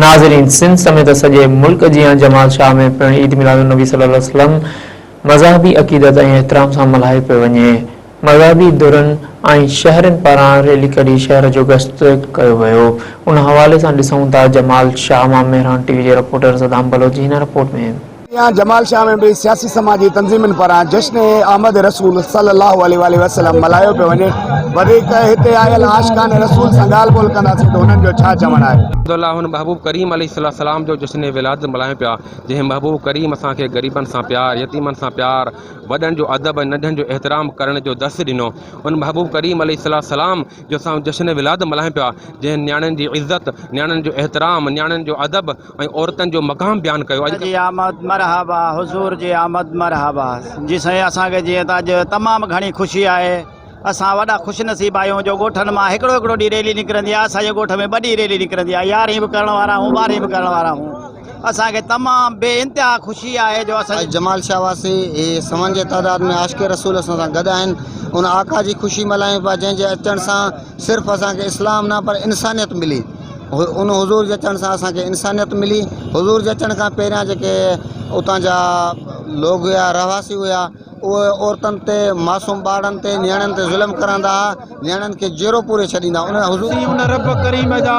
नाज़रीन, सिंध समेत सॼे मुल्क जी जमाल शाह में पिण ईद मिलादुन्नबी सल्लल्लाहु अलैहि वसल्लम मज़हबी अक़ीदत ऐं एहतराम सां मल्हायो पियो वञे। मज़हबी धुरनि ऐं शहरनि पारां रैली कढी शहर जो गश्त कयो वियो। उन हवाले सां ॾिसूं था जमाल शाह मां मेहरान टीवी जे रिपोर्टर सदाम बलोच जी हिन रिपोर्ट में। यहाँ जमाल शाह में भी सियासी समाजी तंजीमन पारां जश्न आमद रसूल सल्लल्लाहु अलैहि वसल्लम मल्हायो पियो वञे। वधीक हिते आयल आशिकान रसूल सां ॻाल्हि ॿोल कंदासीं त हुननि जो छा चवणु आहे। हुन महबूब करीम अलैहिस्सलाम जो जश्न विलादत मल्हायूं पिया, जंहिं महबूब करीम असांखे ग़रीबनि सां प्यार, यतीमनि सां प्यार, वॾनि जो अदब, नंढनि जो एहतराम करण जो दर्स ॾिनो। उन महबूब करीम अलैहिस्सलाम जो असां जश्न विलादत मल्हायूं पिया, जंहिं न्याणियुनि जी इज़त, न्याणियुनि जो एहतराम, न्याणियुनि जो अदब ऐं औरतुनि जो मक़ाम बयानु कयो। जी आमद मरहबा, हुज़ूर जी आमद मरहबा। जी साईं, असांखे जीअं त अॼु तमामु घणी ख़ुशी आहे। असां वॾा ख़ुशनसीब आहियूं जो ॻोठनि मां हिकिड़ो हिकिड़ो ॾींहुं रैली निकिरंदी आहे। असांजे ॻोठ में वॾी रैली निकिरंदी आहे। 11 बि करण वारा हूं, 12 बि करण वारा हूं। असांखे तमामु बेइंतिहा ख़ुशी आहे जो असां जमाल शाह वासी समन जे तइदाद में आशिक़ रसूल असां सां गॾु आहिनि। उन आका जी ख़ुशी मल्हायूं पिया जंहिंजे अचण सां सिर्फ़ु असांखे इस्लाम न पर इंसानियत मिली। उन हुज़ूर जे अचण सां असांखे इंसानियत मिली। हुज़ूर जे अचण खां पहिरियां जेके उतां जा लोग हुआ, रहवासी हुआ, उहे औरतुनि ते, मासूम ॿारनि ते, नियाणियुनि ते ज़ुल्म करंदा हुआ, नियाणियुनि खे जेरो पूरे छॾींदा। उन रब करीम जा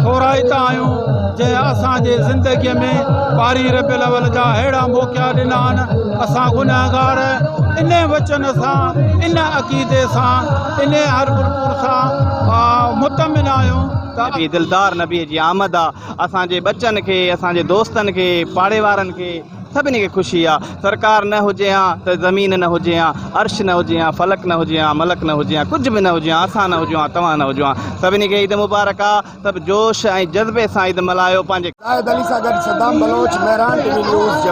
थोराइता आहियूं जंहिं असांजे ज़िंदगीअ में 12 रबियुल अव्वल जा अहिड़ा मौक़ा ॾिना आहिनि। असां गुनाहगार इन वचन सां, इन अक़ीदे सां, इन हरपुर सां मुतमिन आहियूं। नबी दिलदार नबी जी आमद आहे। असांजे बच्चनि खे, असांजे दोस्तनि खे, पाड़े वारनि खे, सभिनी खे ख़ुशी आहे। सरकार न हुजे हा त ज़मीन न हुजे हा, अर्श न हुजे हा, फलक न हुजे हा, मलक न हुजे हा, कुझु बि न हुजे हा, असां न हुजूं हा, तव्हां न हुजूं हा। सभिनी खे ईद मुबारक आहे। सभु जोश ऐं जज़्बे सां ईद मल्हायो। पंहिंजे सदाम बलोच, मेहरान टीवी न्यूज़।